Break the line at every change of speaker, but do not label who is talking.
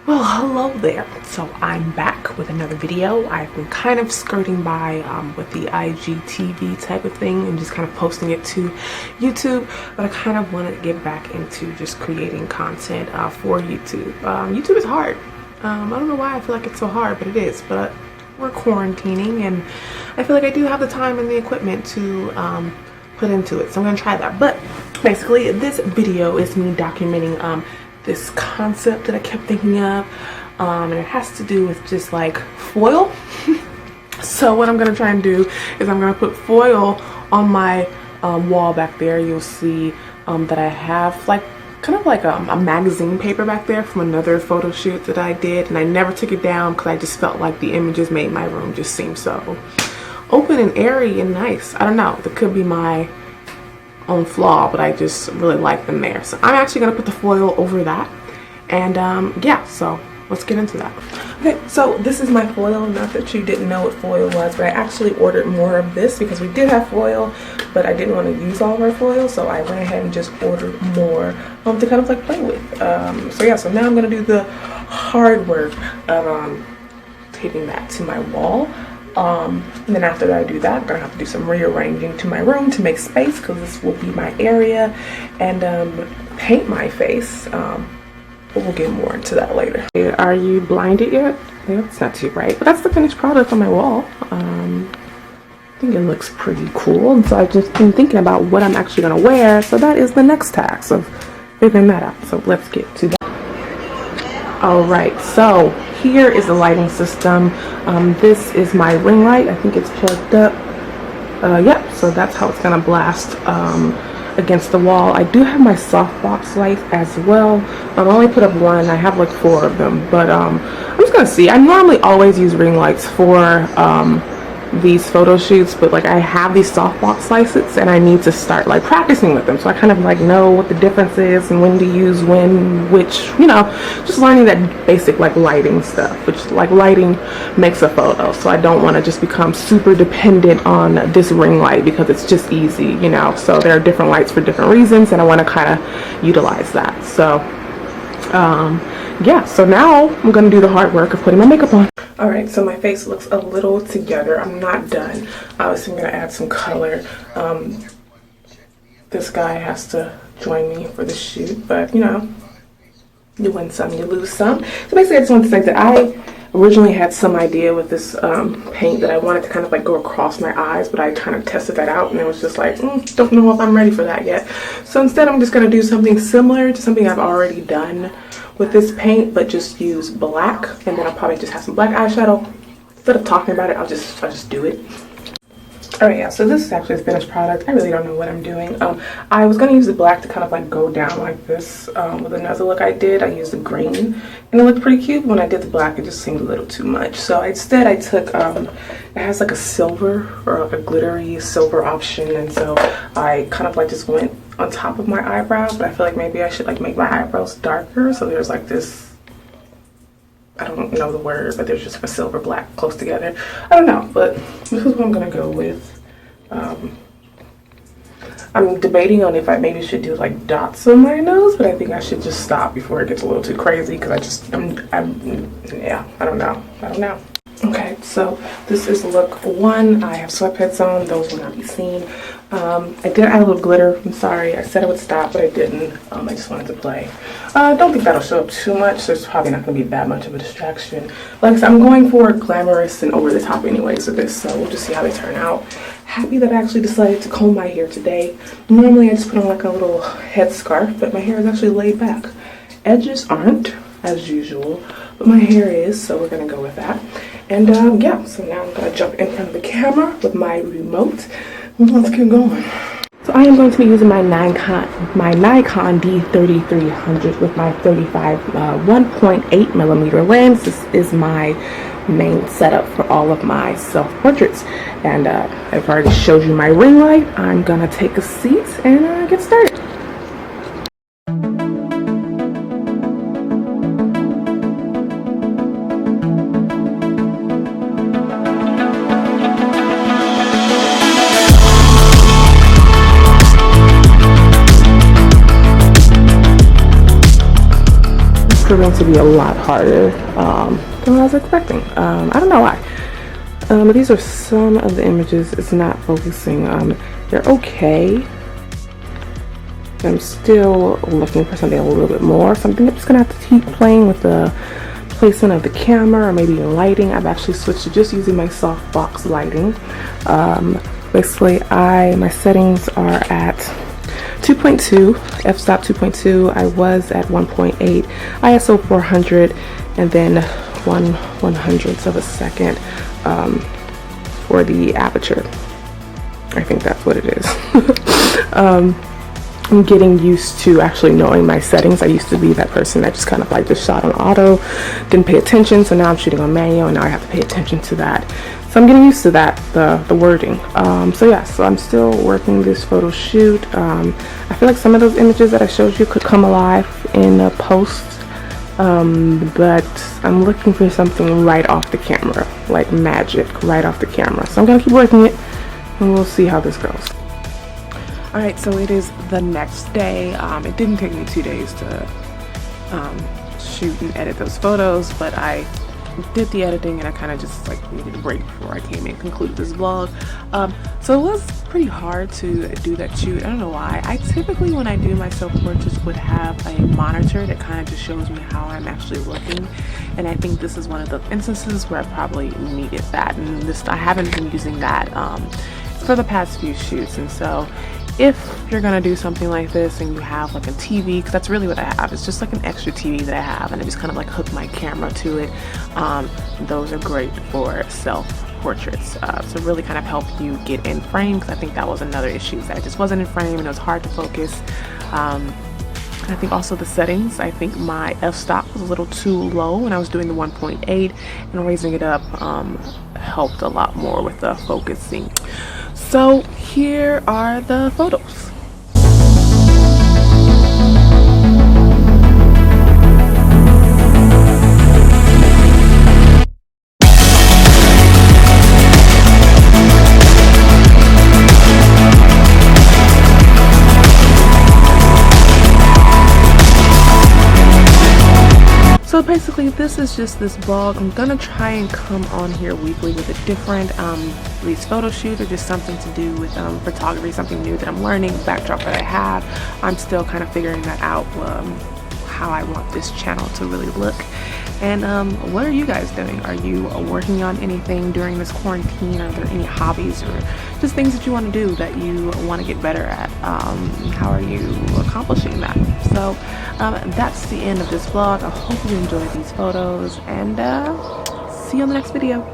Well, hello there. So I'm back with another video. I've been kind of skirting by with the IGTV type of thing and just kind of posting it to YouTube, but I kind of want to get back into just creating content for YouTube. YouTube is hard. I don't know why I feel like it's so hard, but it is. But we're quarantining and I feel like I do have the time and the equipment to put into it. So I'm going to try that. But basically this video is me documenting this concept that I kept thinking of, and it has to do with just like foil. So what I'm gonna try and do is I'm gonna put foil on my wall back there. You'll see that I have like kind of like a magazine paper back there from another photo shoot that I did, and I never took it down because I just felt like the images made my room just seem so open and airy and nice. I don't know, that could be my own flaw, but I just really like them there. So I'm actually gonna put the foil over that, and yeah, so let's get into that. Okay, so this is my foil. Not that you didn't know what foil was, but I actually ordered more of this because we did have foil, but I didn't want to use all of our foil, so I went ahead and just ordered more to kind of like play with. So yeah, so now I'm gonna do the hard work of taping that to my wall. And then after that I do that, I'm gonna have to do some rearranging to my room to make space because this will be my area, and paint my face, but we'll get more into that later. Are you blinded yet? Yeah, it's not too bright, but that's the finished product on my wall. I think it looks pretty cool, and so I've just been thinking about what I'm actually gonna wear, so that is the next task of figuring that out. So let's get to that. Alright, so here is the lighting system. This is my ring light. I think it's plugged up. Yep, so that's how it's gonna blast against the wall. I do have my softbox light as well. I only put up one. I have like 4 of them, but I'm just gonna see. I normally always use ring lights for these photo shoots, but like I have these softbox lights and I need to start like practicing with them, so I kind of like know what the difference is and when to use which, you know, just learning that basic like lighting stuff, which like lighting makes a photo. So I don't want to just become super dependent on this ring light because it's just easy, you know. So there are different lights for different reasons, and I want to kind of utilize that. So yeah, so now I'm gonna do the hard work of putting my makeup on. Alright, so my face looks a little together. I'm not done. Obviously I'm gonna add some color. This guy has to join me for the shoot, but you know, you win some, you lose some. So basically I just wanted to say that I originally had some idea with this paint that I wanted to kind of like go across my eyes, but I kind of tested that out and it was just like, don't know if I'm ready for that yet. So instead I'm just gonna do something similar to something I've already done with this paint, but just use black, and then I'll probably just have some black eyeshadow. Instead of talking about it, I'll just do it. Alright, yeah, so this is actually a finished product. I really don't know what I'm doing. I was going to use the black to kind of like go down like this. With another look I did, I used the green, and it looked pretty cute. When I did the black, it just seemed a little too much. So instead I took, it has like a silver, or like a glittery silver option, and so I kind of like just went on top of my eyebrows, but I feel like maybe I should like make my eyebrows darker. So there's like this, I don't know the word, but there's just like a silver black close together. I don't know, but this is what I'm gonna go with. I'm debating on if I maybe should do like dots on my nose, but I think I should just stop before it gets a little too crazy because yeah, I don't know. Okay, so this is look 1. I have sweatpants on. Those will not be seen. I did add a little glitter. I'm sorry. I said I would stop, but I didn't. I just wanted to play. I don't think that'll show up too much, so it's probably not going to be that much of a distraction. Like I said, I'm going for glamorous and over the top anyways with this, so we'll just see how they turn out. Happy that I actually decided to comb my hair today. Normally I just put on like a little head scarf, but my hair is actually laid back. Edges aren't, as usual, but my hair is, so we're going to go with that. And yeah, so now I'm going to jump in front of the camera with my remote. Let's get going. So I am going to be using my Nikon D3300 with my 35 1.8mm lens. This is my main setup for all of my self-portraits. And I've already showed you my ring light. I'm going to take a seat and get started. proving to be a lot harder than what I was expecting. I don't know why. But these are some of the images. It's not focusing. They're okay. I'm still looking for something a little bit more. Something I'm just gonna have to keep playing with the placement of the camera or maybe lighting. I've actually switched to just using my softbox lighting. Basically, my settings are at 2.2, f-stop 2.2. I was at 1.8, ISO 400, and then 1/100th of a second for the aperture. I think that's what it is. I'm getting used to actually knowing my settings. I used to be that person that just kind of like just shot on auto, didn't pay attention. So now I'm shooting on manual, and now I have to pay attention to that. So I'm getting used to that, the wording. So yeah, so I'm still working this photo shoot. I feel like some of those images that I showed you could come alive in a post, but I'm looking for something right off the camera, like magic right off the camera. So I'm gonna keep working it, and we'll see how this goes. Alright, so it is the next day. It didn't take me 2 days to shoot and edit those photos, but I did the editing and I kind of just like needed a break before I came in and concluded this vlog. So it was pretty hard to do that shoot. I don't know why. I typically, when I do my self-portraits, would have a monitor that kind of just shows me how I'm actually looking, and I think this is one of the instances where I probably needed that, and I haven't been using that for the past few shoots. And so if you're gonna do something like this and you have like a TV, because that's really what I have, it's just like an extra TV that I have, and I just kind of like hook my camera to it. Those are great for self-portraits to really kind of help you get in frame, because I think that was another issue, that I just wasn't in frame and it was hard to focus. I think also the settings, I think my f-stop was a little too low when I was doing the 1.8, and raising it up helped a lot more with the focusing. So here are the photos. So basically, this is just this vlog. I'm gonna try and come on here weekly with a different these photo shoot, or just something to do with photography, something new that I'm learning, backdrop that I have. I'm still kind of figuring that out, how I want this channel to really look. And what are you guys doing? Are you working on anything during this quarantine? Are there any hobbies or just things that you want to do that you want to get better at? How are you accomplishing that? So that's the end of this vlog. I hope you enjoyed these photos, and see you on the next video.